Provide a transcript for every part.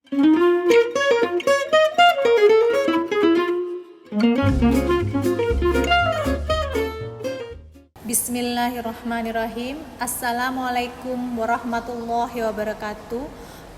Bismillahirrahmanirrahim. Assalamualaikum warahmatullahi wabarakatuh.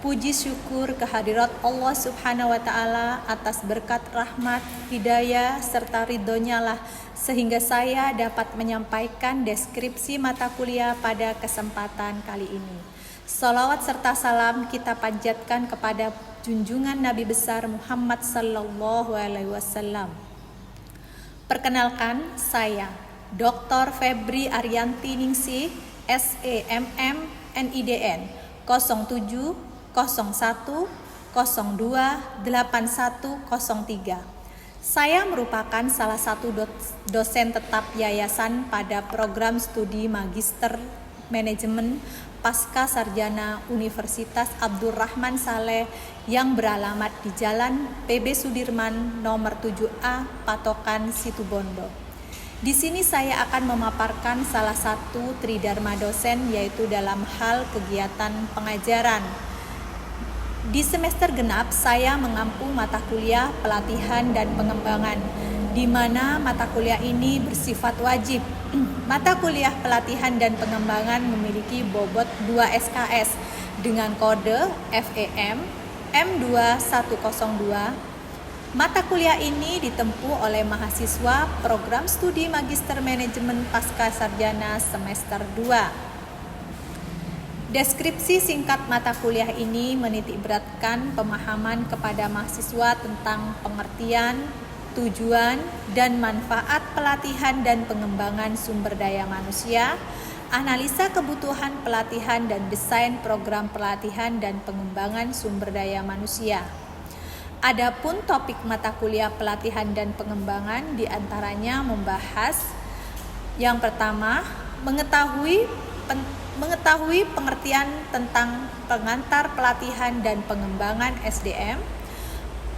Puji syukur kehadirat Allah Subhanahu wa Ta'ala atas berkat rahmat, hidayah, serta ridhonya lah sehingga saya dapat menyampaikan deskripsi mata kuliah pada kesempatan kali ini. Salawat serta salam kita panjatkan kepada junjungan Nabi besar Muhammad sallallahu alaihi wasallam. Perkenalkan, saya Dr. Febri Arianti Ningsih, SEMM NIDN 07 01 02 8103. Saya merupakan salah satu dosen tetap yayasan pada program studi Magister Manajemen Pasca Sarjana Universitas Abdurrahman Saleh yang beralamat di Jalan PB Sudirman nomor 7A Patokan Situbondo. Di sini saya akan memaparkan salah satu tridharma dosen, yaitu dalam hal kegiatan pengajaran. Di semester genap saya mengampu mata kuliah pelatihan dan pengembangan, di mana mata kuliah ini bersifat wajib. Mata kuliah pelatihan dan pengembangan memiliki bobot 2 SKS dengan kode FEM M2102. Mata kuliah ini ditempuh oleh mahasiswa program studi Magister Manajemen Pasca Sarjana semester 2. Deskripsi singkat mata kuliah ini menitikberatkan pemahaman kepada mahasiswa tentang pengertian, tujuan, dan manfaat pelatihan dan pengembangan sumber daya manusia, analisa kebutuhan pelatihan dan desain program pelatihan dan pengembangan sumber daya manusia. Adapun topik mata kuliah pelatihan dan pengembangan diantaranya membahas yang pertama, mengetahui pengertian tentang pengantar pelatihan dan pengembangan SDM,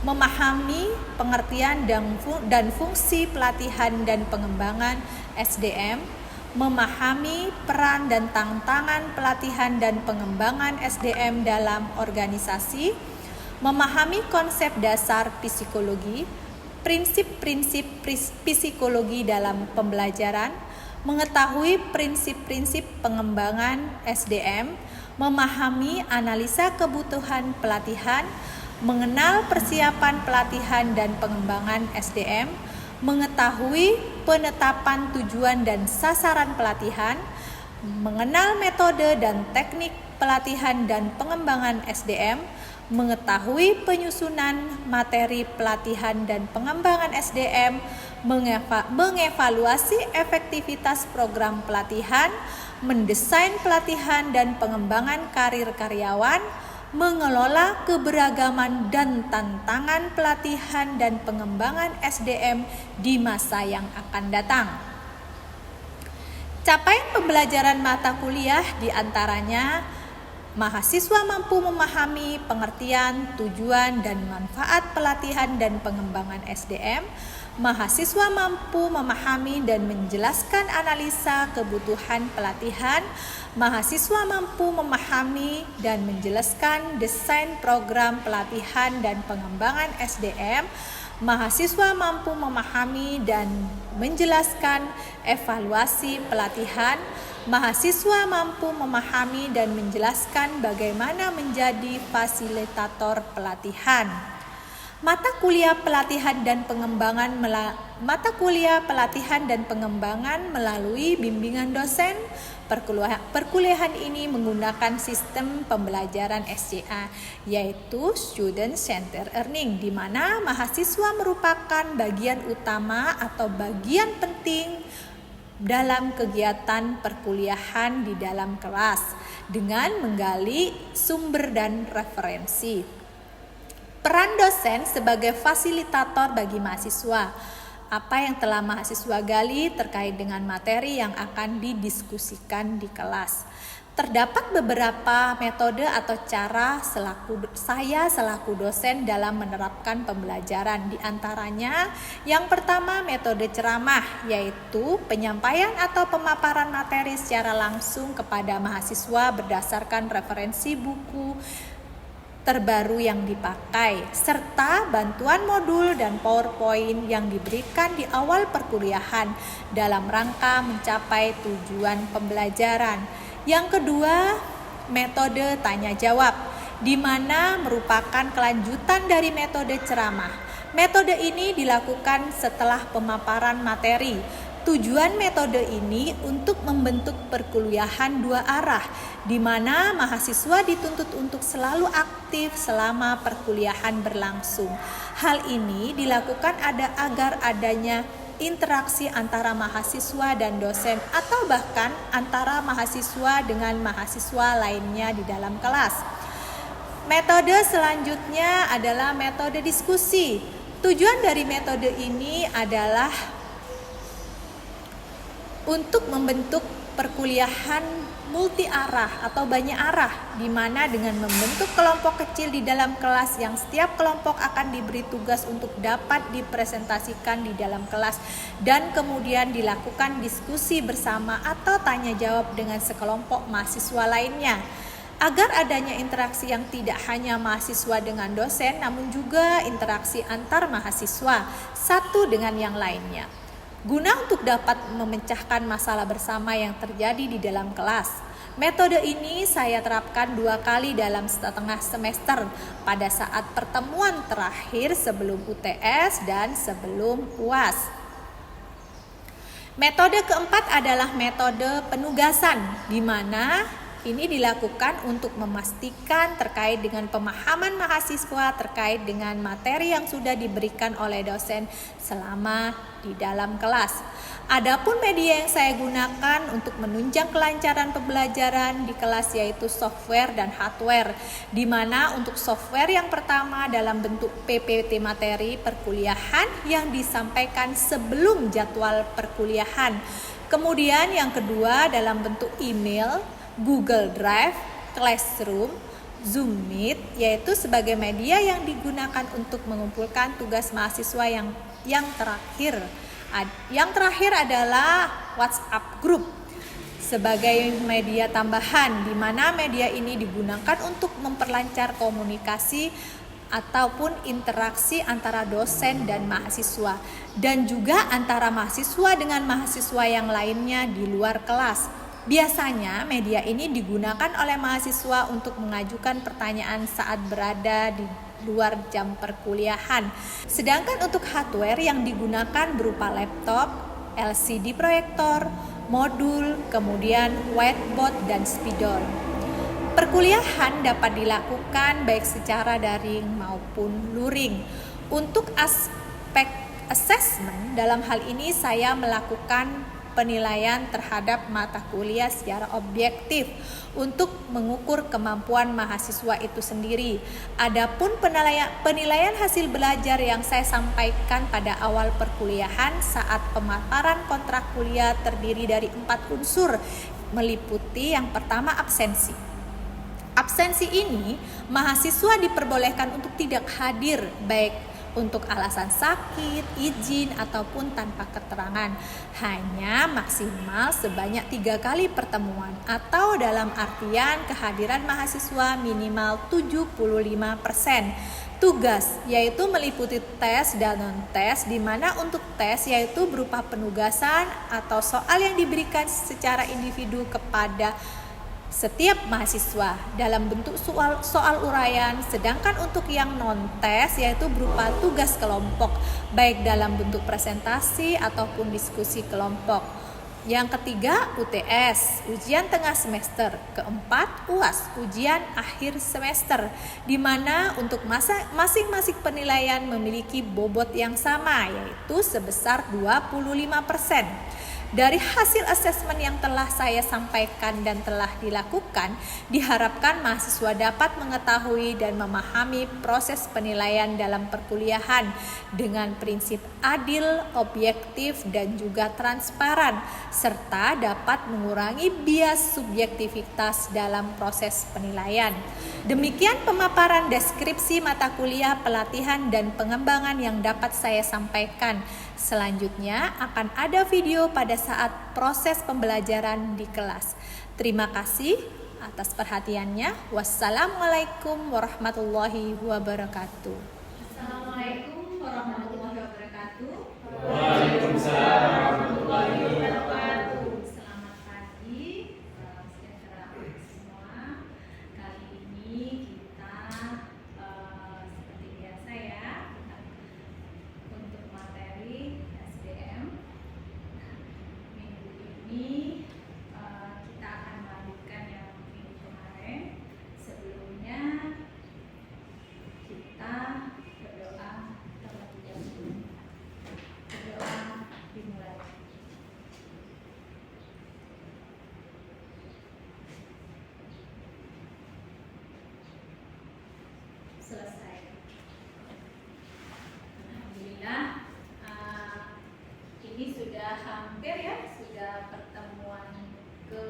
memahami pengertian dan fungsi pelatihan dan pengembangan SDM, memahami peran dan tantangan pelatihan dan pengembangan SDM dalam organisasi, memahami konsep dasar psikologi, prinsip-prinsip psikologi dalam pembelajaran, mengetahui prinsip-prinsip pengembangan SDM, memahami analisa kebutuhan pelatihan, mengenal persiapan pelatihan dan pengembangan SDM, mengetahui penetapan tujuan dan sasaran pelatihan, mengenal metode dan teknik pelatihan dan pengembangan SDM, mengetahui penyusunan materi pelatihan dan pengembangan SDM, mengevaluasi efektivitas program pelatihan, mendesain pelatihan dan pengembangan karir karyawan, mengelola keberagaman dan tantangan pelatihan dan pengembangan SDM di masa yang akan datang. Capaian pembelajaran mata kuliah diantaranya mahasiswa mampu memahami pengertian, tujuan, dan manfaat pelatihan dan pengembangan SDM. Mahasiswa mampu memahami dan menjelaskan analisa kebutuhan pelatihan. Mahasiswa mampu memahami dan menjelaskan desain program pelatihan dan pengembangan SDM. Mahasiswa mampu memahami dan menjelaskan evaluasi pelatihan. Mahasiswa mampu memahami dan menjelaskan bagaimana menjadi fasilitator pelatihan. Mata kuliah pelatihan dan pengembangan melalui bimbingan dosen. Perkuliahan ini menggunakan sistem pembelajaran SCA, yaitu Student Centered Learning, di mana mahasiswa merupakan bagian utama atau bagian penting dalam kegiatan perkuliahan di dalam kelas dengan menggali sumber dan referensi. Peran dosen sebagai fasilitator bagi mahasiswa. Apa yang telah mahasiswa gali terkait dengan materi yang akan didiskusikan di kelas. Terdapat beberapa metode atau cara selaku dosen dalam menerapkan pembelajaran. Di antaranya, yang pertama metode ceramah, yaitu penyampaian atau pemaparan materi secara langsung kepada mahasiswa berdasarkan referensi buku terbaru yang dipakai, serta bantuan modul dan PowerPoint yang diberikan di awal perkuliahan dalam rangka mencapai tujuan pembelajaran. Yang kedua, metode tanya jawab, di mana merupakan kelanjutan dari metode ceramah. Metode ini dilakukan setelah pemaparan materi. Tujuan metode ini untuk membentuk perkuliahan dua arah, di mana mahasiswa dituntut untuk selalu aktif selama perkuliahan berlangsung. Hal ini dilakukan agar adanya interaksi antara mahasiswa dan dosen, atau bahkan antara mahasiswa dengan mahasiswa lainnya di dalam kelas. Metode selanjutnya adalah metode diskusi. Tujuan dari metode ini adalah untuk membentuk perkuliahan multi arah atau banyak arah, di mana dengan membentuk kelompok kecil di dalam kelas yang setiap kelompok akan diberi tugas untuk dapat dipresentasikan di dalam kelas, dan kemudian dilakukan diskusi bersama atau tanya jawab dengan sekelompok mahasiswa lainnya, agar adanya interaksi yang tidak hanya mahasiswa dengan dosen, namun juga interaksi antar mahasiswa satu dengan yang lainnya, guna untuk dapat memecahkan masalah bersama yang terjadi di dalam kelas. Metode ini saya terapkan 2 kali dalam setengah semester, pada saat pertemuan terakhir sebelum UTS dan sebelum UAS. Metode keempat adalah metode penugasan, di mana ini dilakukan untuk memastikan terkait dengan pemahaman mahasiswa terkait dengan materi yang sudah diberikan oleh dosen selama di dalam kelas. Adapun media yang saya gunakan untuk menunjang kelancaran pembelajaran di kelas yaitu software dan hardware, di mana untuk software yang pertama dalam bentuk PPT materi perkuliahan yang disampaikan sebelum jadwal perkuliahan. Kemudian yang kedua dalam bentuk email, Google Drive, Classroom, Zoom Meet, yaitu sebagai media yang digunakan untuk mengumpulkan tugas mahasiswa yang terakhir. Yang terakhir adalah WhatsApp Group sebagai media tambahan, di mana media ini digunakan untuk memperlancar komunikasi ataupun interaksi antara dosen dan mahasiswa, dan juga antara mahasiswa dengan mahasiswa yang lainnya di luar kelas. Biasanya media ini digunakan oleh mahasiswa untuk mengajukan pertanyaan saat berada di luar jam perkuliahan. Sedangkan untuk hardware yang digunakan berupa laptop, LCD proyektor, modul, kemudian whiteboard dan spidol. Perkuliahan dapat dilakukan baik secara daring maupun luring. Untuk aspek assessment, dalam hal ini saya melakukan penilaian terhadap mata kuliah secara objektif untuk mengukur kemampuan mahasiswa itu sendiri. Adapun penilaian hasil belajar yang saya sampaikan pada awal perkuliahan saat pemaparan kontrak kuliah terdiri dari 4 unsur, meliputi yang pertama absensi. Absensi ini mahasiswa diperbolehkan untuk tidak hadir, baik untuk alasan sakit, izin, ataupun tanpa keterangan, hanya maksimal sebanyak 3 kali pertemuan, atau dalam artian kehadiran mahasiswa minimal 75%. Tugas yaitu meliputi tes dan non-tes, di mana untuk tes yaitu berupa penugasan atau soal yang diberikan secara individu kepada setiap mahasiswa dalam bentuk soal uraian, sedangkan untuk yang non-tes yaitu berupa tugas kelompok, baik dalam bentuk presentasi ataupun diskusi kelompok. Yang ketiga, UTS, ujian tengah semester. Keempat, UAS, ujian akhir semester, di mana untuk masing-masing penilaian memiliki bobot yang sama, yaitu sebesar 25%. Dari hasil asesmen yang telah saya sampaikan dan telah dilakukan, diharapkan mahasiswa dapat mengetahui dan memahami proses penilaian dalam perkuliahan dengan prinsip adil, objektif, dan juga transparan, serta dapat mengurangi bias subjektivitas dalam proses penilaian. Demikian pemaparan deskripsi mata kuliah, pelatihan, dan pengembangan yang dapat saya sampaikan. Selanjutnya akan ada video pada saat proses pembelajaran di kelas. Terima kasih. atas perhatiannya. Wassalamualaikum warahmatullahi wabarakatuh. Assalamualaikum warahmatullahi wabarakatuh. Waalaikumsalam warahmatullahi wabarakatuh. Selamat pagi, salam sejahtera untuk semua. Kali ini kita seperti biasa ya, untuk materi SDM. Minggu ini kita akan melanjutkan yang minggu kemarin. Sebelumnya kita berdoa terlebih dahulu. Berdoa dimulai. Selesai. Alhamdulillah, ini sudah hampir ya, sudah pertemuan ke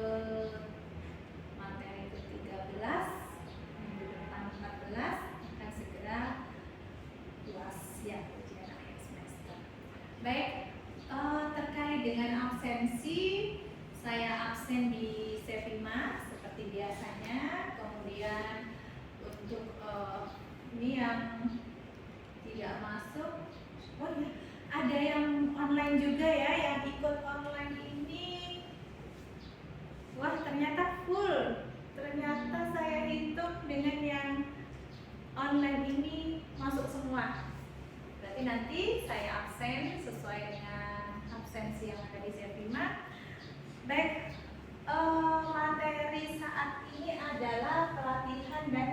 materi ke-13, minggu depan 14 akan segera luas ya ujian akhir semester. Baik, terkait dengan absensi, saya absen di Sevima seperti biasanya. Kemudian untuk ini yang tidak masuk, oh ya, ada yang online juga ya, yang ikut online ini. Wah, ternyata full. Ternyata saya hitung dengan yang online ini masuk semua. Berarti nanti saya absen sesuai dengan absensi yang ada di Sevima. Baik, materi saat ini adalah pelatihan dan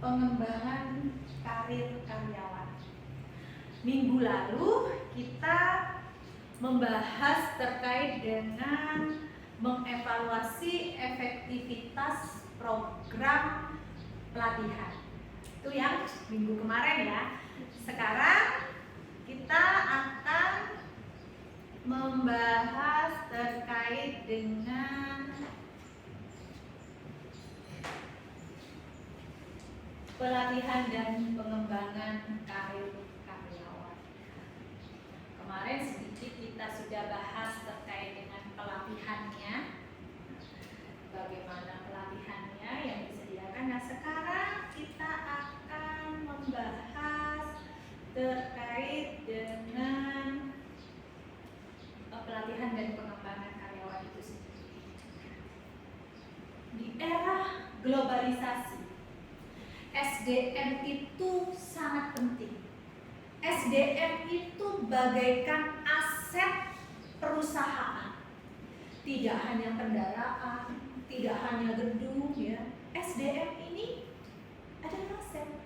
pengembangan karir karyawan. Minggu lalu kita membahas terkait dengan mengevaluasi efektivitas program pelatihan. Itu yang minggu kemarin ya. Sekarang kita akan membahas terkait dengan pelatihan dan pengembangan karir karyawan. Kemarin sedikit kita sudah bahas terkait dengan pelatihannya, bagaimana pelatihannya yang disediakan. Nah, sekarang kita akan membahas terkait dengan pelatihan dan pengembangan karyawan itu sendiri. Di era globalisasi, SDM itu sangat penting. SDM itu bagaikan aset perusahaan. Tidak hanya kendaraan, tidak hanya gedung ya. SDM ini adalah aset.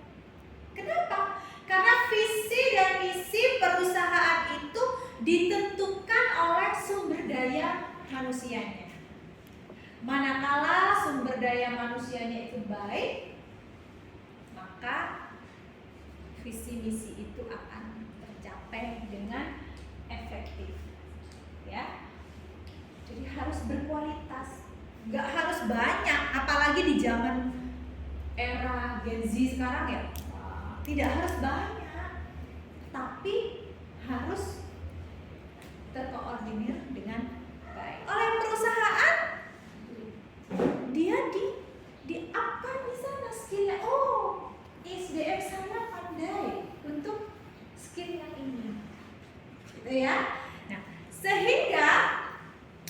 Kenapa? Karena visi dan misi perusahaan itu ditentukan oleh sumber daya manusianya. Manakala sumber daya manusianya itu baik, maka visi misi itu akan tercapai dengan efektif, ya. Jadi harus berkualitas, nggak harus banyak, apalagi di zaman era Gen Z sekarang ya. Tidak harus banyak, tapi harus terkoordinir dengan baik oleh perusahaan. Dia di apa di sana skillnya? Oh, SDM saya pandai untuk skill yang ini, gitu ya. Nah, sehingga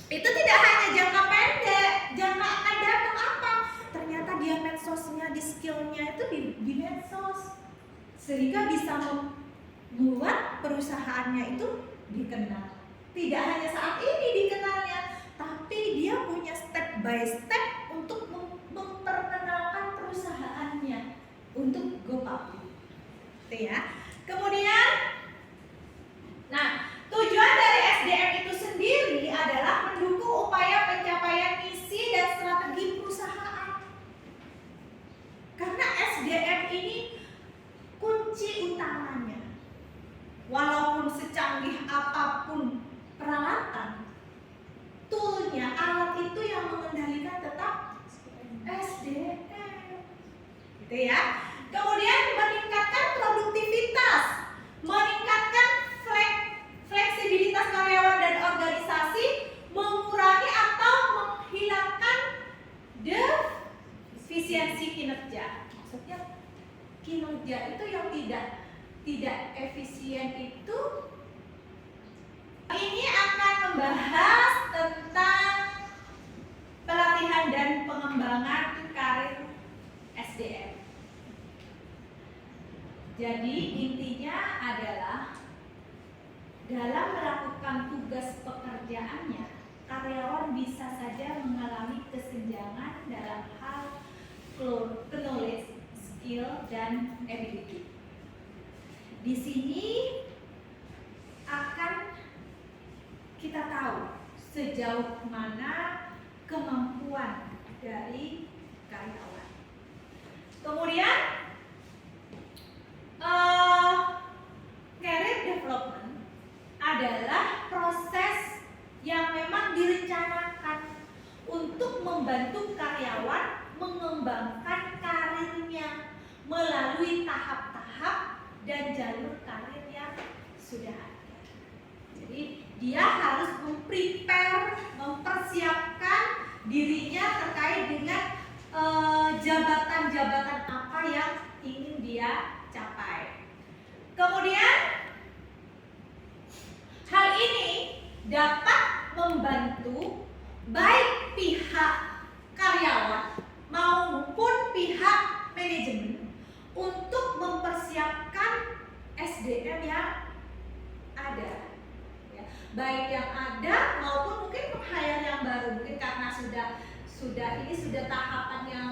itu tidak hanya jangka pendek, jangka akan datang apa? Ternyata dia medsosnya, di skillnya itu di medsos, sehingga bisa membuat perusahaannya itu dikenal. Tidak hanya saat ini dikenalnya, tapi dia punya step by step untuk memperkenalkan perusahaannya untuk go public, gitu ya. Kemudian, nah, tujuan dari SDM itu sendiri adalah mendukung upaya pencapaian misi dan strategi perusahaan. Karena SDM ini kunci utamanya. Walaupun secanggih apapun peralatan, toolnya, alat itu yang mengendalikan tetap SDM, gitu ya. Kemudian meningkatkan produktivitas, itu yang tidak efisien itu. Ini akan membahas tentang pelatihan dan pengembangan karir SDM. Jadi intinya adalah dalam melakukan tugas pekerjaannya, karyawan bisa saja mengalami kesenjangan dalam hal knowledge, skill, dan ability. Di sini akan kita tahu sejauh mana kemampuan dari karyawan. Kemudian career development adalah proses yang memang direncanakan untuk membantu karyawan mengembangkan karirnya melalui tahap-tahap dan jalur karir yang sudah ada. Jadi dia harus mempersiapkan dirinya terkait dengan jabatan-jabatan apa yang ingin dia capai. Kemudian hal ini dapat membantu baik pihak karyawan maupun pihak manajemen untuk mempersiapkan SDM yang ada, ya, baik yang ada maupun mungkin hire yang baru, mungkin karena sudah tahapan yang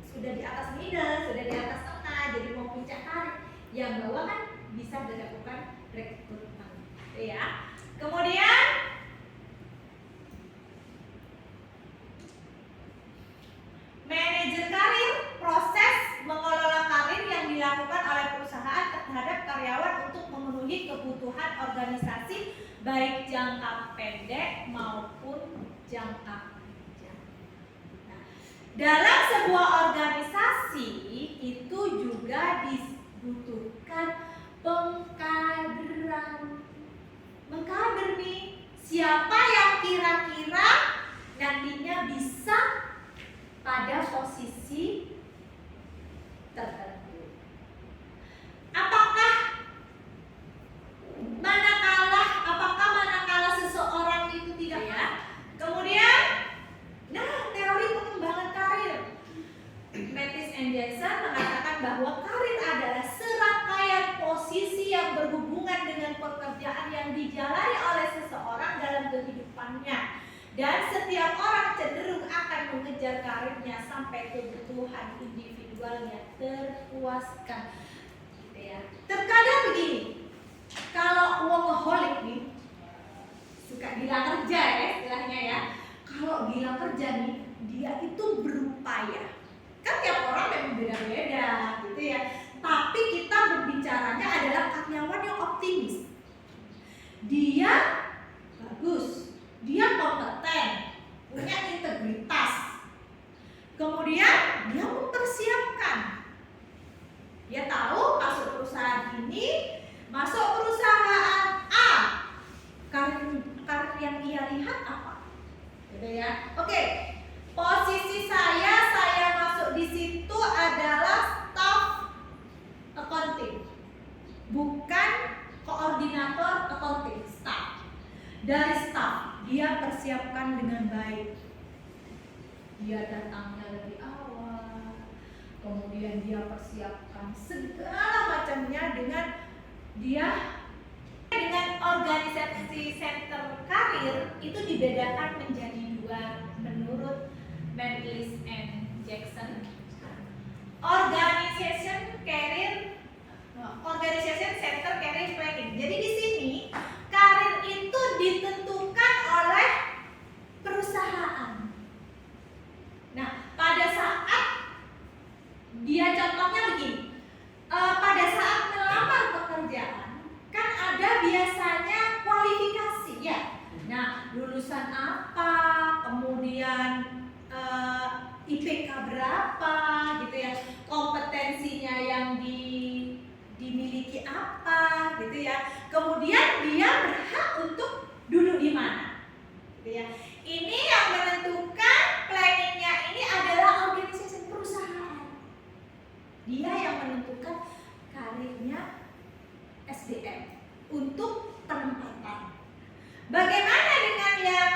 sudah di atas middle, sudah di atas tengah, jadi mau puncak karir, yang bawah kan bisa dilakukan rekrutmen, ya. Kemudian manajer karir, proses mengelola karir yang dilakukan oleh perusahaan terhadap karyawan untuk memenuhi kebutuhan organisasi baik jangka pendek maupun jangka panjang. Nah, dalam sebuah organisasi itu juga dibutuhkan pengkaderan. Mengkader nih, siapa yang kira-kira nantinya bisa pada posisi tertentu. Apakah manakala seseorang itu tidak ya? Kemudian, teori pengembangan karir. Mathis and Jensen mengatakan bahwa karir adalah serangkaian posisi yang berhubungan dengan pekerjaan yang dijalani oleh seseorang dalam kehidupannya. Dan setiap orang cenderung akan mengejar karirnya sampai kebutuhan individualnya terpuaskan. Gitu ya. Terkadang begini, kalau workaholic nih, suka gila kerja ya istilahnya ya. Kalau gila kerja nih, dia itu berupaya. Kan tiap orang memang beda-beda gitu ya. Tapi kita berbicaranya adalah karyawan yang optimis. Dia bagus, dia kompeten, punya integritas. Kemudian dia mempersiapkan. Dia tahu masuk perusahaan ini, masuk perusahaan A. Karir yang ia lihat apa? Gitu ya. Oke. Posisi saya masuk di situ adalah staff accounting. Bukan koordinator accounting, staff. Dari staff dia persiapkan dengan baik. Dia datangnya lebih awal, kemudian dia persiapkan segala macamnya dengan organisasi center karir itu dibedakan menjadi dua menurut Mathis and Jensen. Organization Center Career Planning. Jadi di sini karir itu ditentukan oleh perusahaan. Nah, pada saat dia contohnya begini, pada saat melamar pekerjaan kan ada biasanya kualifikasi ya. Nah, lulusan apa, kemudian IPK berapa, gitu ya, kompetensinya yang dimiliki apa, gitu ya. Kemudian dia berhak untuk duduk di mana, gitu ya. Ini yang menentukan planningnya ini adalah organisasi perusahaan. Dia yang menentukan karirnya SDM untuk penempatan. Bagaimana dengan yang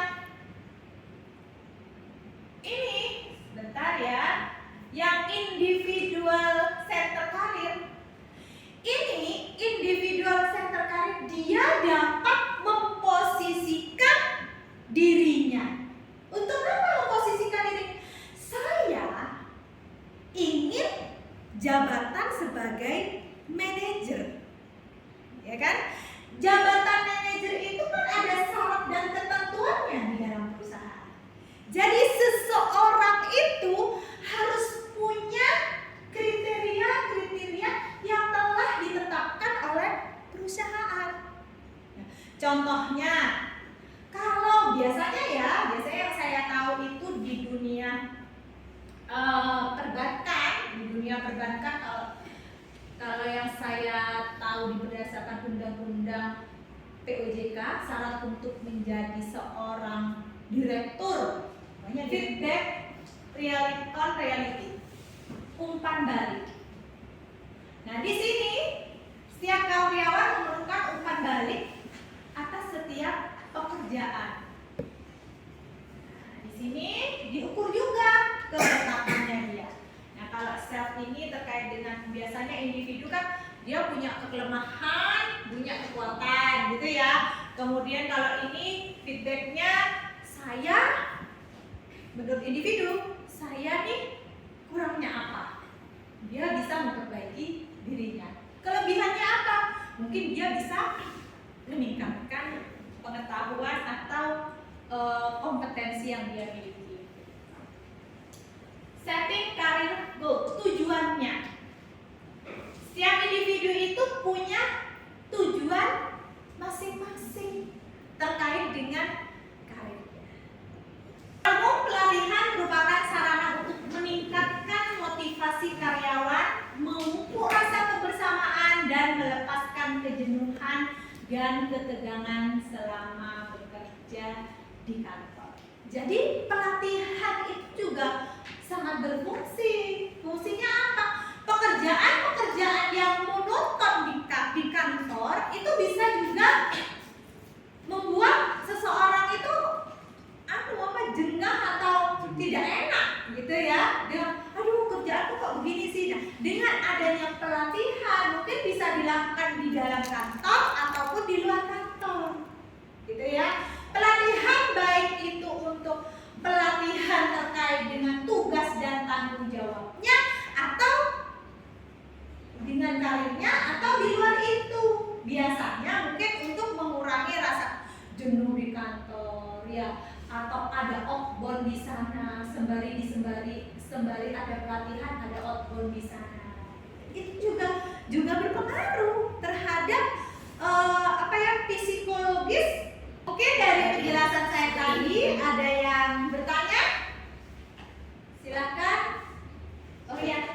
ini? Bentar ya. Yang individual center karir. Ini individual center karir, dia dapat memposisikan dirinya. Untuk apa memposisikan dirinya? Saya ingin jabatan sebagai manajer, ya kan? Jabatan manajer itu kan ada syarat dan ketentuannya di dalam perusahaan. Jadi seseorang itu harus punya kriteria-kriteria yang telah ditetapkan oleh perusahaan. Contohnya, kalau biasanya yang saya tahu itu di dunia perbankan, kalau yang saya tahu berdasarkan undang-undang POJK, syarat untuk menjadi seorang direktur, feedback reality, umpan balik. Nah, di sini setiap karyawan memerlukan umpan balik atas setiap pekerjaan. Nah, di sini diukur juga kebetapannya dia. Nah, kalau self ini terkait dengan biasanya individu kan dia punya kelemahan, punya kekuatan gitu ya. Kemudian kalau ini feedbacknya, saya menurut individu, saya nih kurangnya apa? Dia bisa memperbaiki dirinya. Kelebihannya apa? Mungkin dia bisa meningkatkan pengetahuan atau kompetensi yang dia miliki. Setting career goal, tujuannya. Setiap individu itu punya tujuan masing-masing terkait dengan karirnya. Pelatihan merupakan sarana untuk meningkatkan motivasi karyawan, memupuk rasa kebersamaan, dan melepaskan kejenuhan dan ketegangan selama bekerja di kantor. Jadi pelatihan itu juga sangat berfungsi. Fungsinya apa? Pekerjaan-pekerjaan yang monoton di kantor itu bisa juga membuat seseorang itu jengah atau tidak enak gitu ya. Dia, aduh kerjaanku kok begini sih. Nah, dengan adanya pelatihan mungkin bisa dilakukan di dalam kantor ataupun di luar kantor, gitu ya. Pelatihan baik itu untuk pelatihan terkait dengan tugas dan tanggung jawabnya atau dengan karirnya atau di luar itu. Biasanya mungkin untuk mengurangi rasa jenuh di kantor ya, atau ada outbound di sana, sembari ada pelatihan, ada outbound di sana. Itu juga berpengaruh terhadap psikologis. Oke, dari penjelasan saya tadi ada yang bertanya? Silakan. Oh ya,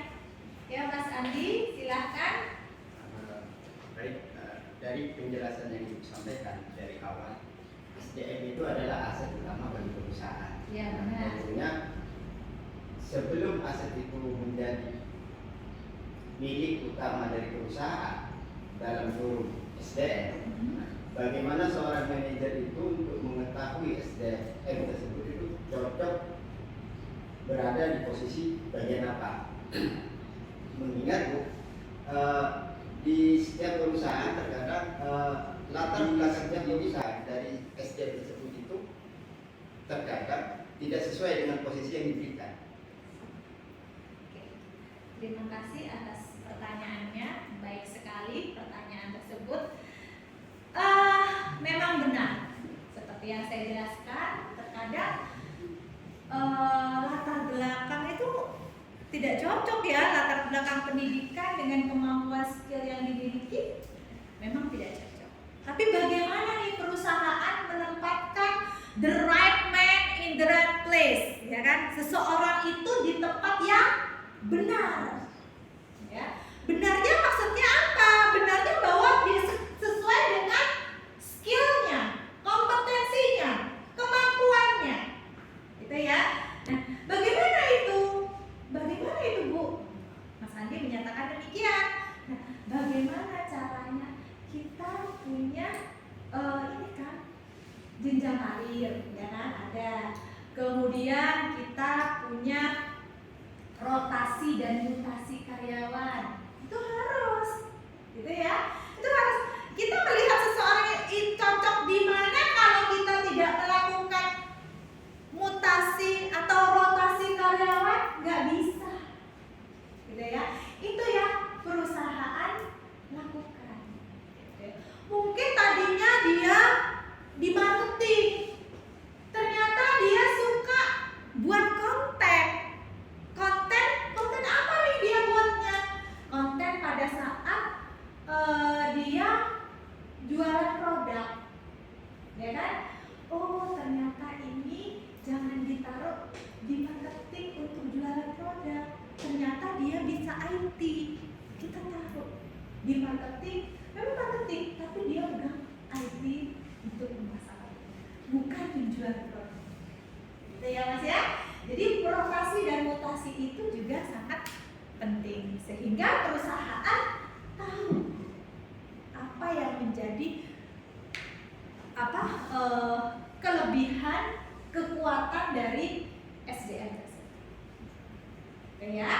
Mas Andi, silakan. Baik, dari penjelasan yang disampaikan dari awal, SDM itu adalah aset utama bagi perusahaan. Ya, benar. Tentunya sebelum aset itu menjadi milik utama dari perusahaan dalam forum SDM, bagaimana seorang manajer itu untuk mengetahui SDM tersebut itu cocok berada di posisi bagian apa? Mengingat di setiap perusahaan terkadang latar belakangnya perusahaan dari SDM tersebut itu terkadang tidak sesuai dengan posisi yang diberikan. Oke. Terima kasih atas pertanyaannya, baik sekali pertanyaan tersebut. Memang benar, seperti yang saya jelaskan, terkadang latar belakang itu tidak cocok ya, latar belakang pendidikan dengan kemampuan skill yang dimiliki memang tidak cocok. Tapi bagaimana nih perusahaan menempatkan the right man in the right place, ya kan? Seseorang itu di tempat yang benar. Ya. Benarnya maksudnya apa? Benarnya bahwa dia sesuai dengan skillnya, kompetensinya, kemampuannya, gitu ya. Nah, bagaimana itu? Bagaimana itu, Bu? Mas Andi menyatakan demikian. Nah, bagaimana caranya kita punya ini kan jenjang karir, ya kan ada. Kemudian kita punya rotasi dan mutasi karyawan. Itu harus, gitu ya. Itu harus. Kita melihat seseorang yang cocok di mana kalau kita tidak melakukan mutasi atau rotasi karyawan, nggak bisa, gitu ya. Itu yang perusahaan lakukan. Mungkin tadinya dia di marketing, ternyata dia suka buat konten. Konten apa nih dia buatnya? Konten pada saat dia jualan produk, ya kan? Oh, ternyata ini jangan ditaruh di marketing untuk jualan produk. Ternyata dia bisa IT. Kita taruh di marketing, memang marketing, tapi dia udah IT untuk pemasaran, bukan menjual produk. Gitu ya Mas ya. Jadi rotasi dan mutasi itu juga sangat penting sehingga perusahaan tahu apa yang menjadi kelebihan kekuatan dari SDM tersebut. Oke ya.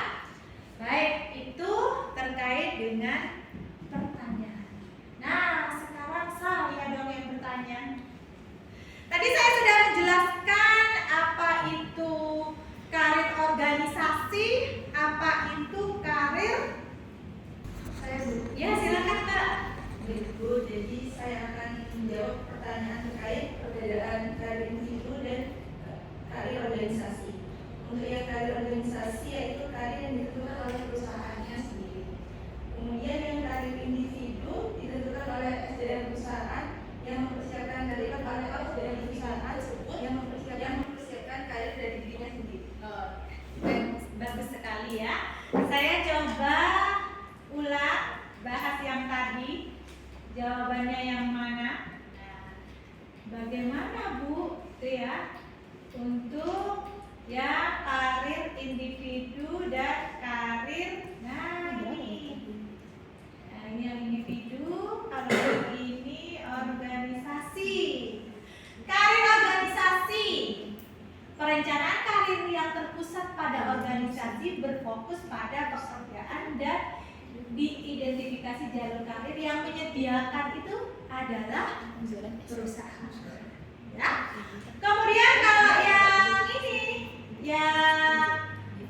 Baik, itu terkait dengan pertanyaan. Nah, sekarang saya dong yang bertanya. Tadi saya sudah menjelaskan apa itu karir organisasi, apa itu karir. Ya, silakan Kak. Bu, jadi saya akan menjawab pertanyaan terkait perbedaan karir individu dan karir organisasi. Untuk yang karir organisasi yaitu karir yang ditentukan oleh perusahaannya sendiri. Kemudian yang karir individu ditentukan oleh SDM perusahaan yang mempersiapkan karir oleh SDM perusahaan tersebut yang mempersiapkan karir dari dirinya sendiri. Bagus sekali ya. Saya coba ulang bahas yang tadi. Jawabannya yang mana? Nah, bagaimana Bu? Itu ya. Untuk ya karir individu dan karir. Nah, ini. Nah, ini yang individu, kalau yang ini organisasi. Karir organisasi. Perencanaan karir yang terpusat pada organisasi berfokus pada pekerjaan dan diidentifikasi jalur karir yang menyediakan itu adalah perusahaan. Ya. Kemudian kalau yang ini, yang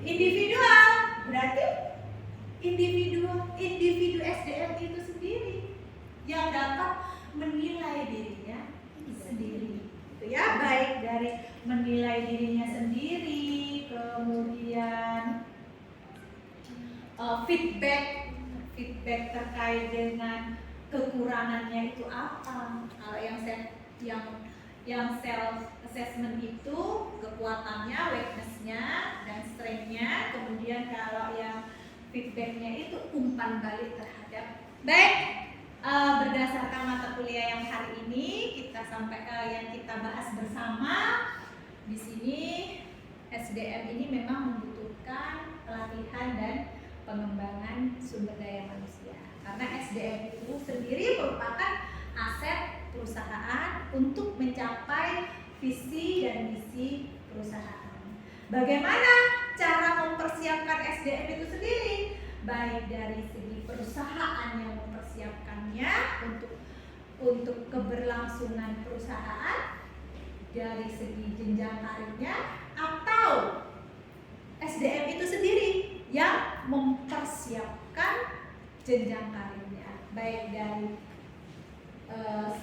individual, berarti individu SDM itu sendiri yang dapat menilai dirinya sendiri. Itu ya, baik dari menilai dirinya sendiri, kemudian feedback terkait dengan kekurangannya itu apa. Kalau yang self assessment itu kekuatannya, weakness-nya dan strength-nya. Kemudian kalau yang feedback-nya itu umpan balik terhadap. Baik, berdasarkan mata kuliah yang hari ini kita sampai yang kita bahas bersama di sini, SDM ini memang membutuhkan pelatihan dan pengembangan sumber daya manusia. Karena SDM itu sendiri merupakan aset perusahaan untuk mencapai visi dan misi perusahaan. Bagaimana cara mempersiapkan SDM itu sendiri? Baik dari segi perusahaan yang mempersiapkannya untuk keberlangsungan perusahaan, dari segi jenjang karirnya, atau SDM itu sendiri yang mempersiapkan jenjang karirnya, baik dari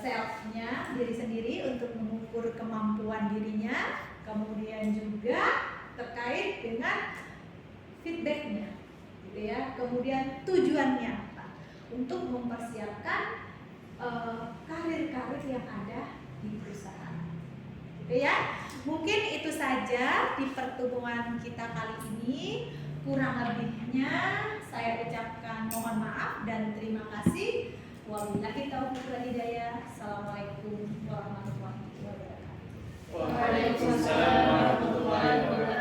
self-nya diri sendiri untuk mengukur kemampuan dirinya, kemudian juga terkait dengan feedbacknya, gitu ya. Kemudian tujuannya apa? Untuk mempersiapkan karir-karir yang ada di perusahaan, gitu ya. Mungkin itu saja di pertemuan kita kali ini. Kurang lebihnya saya ucapkan mohon maaf dan terima kasih. Wabillahi taufiq wal hidayah. Assalamualaikum warahmatullahi wabarakatuh. Waalaikumsalam warahmatullahi wabarakatuh.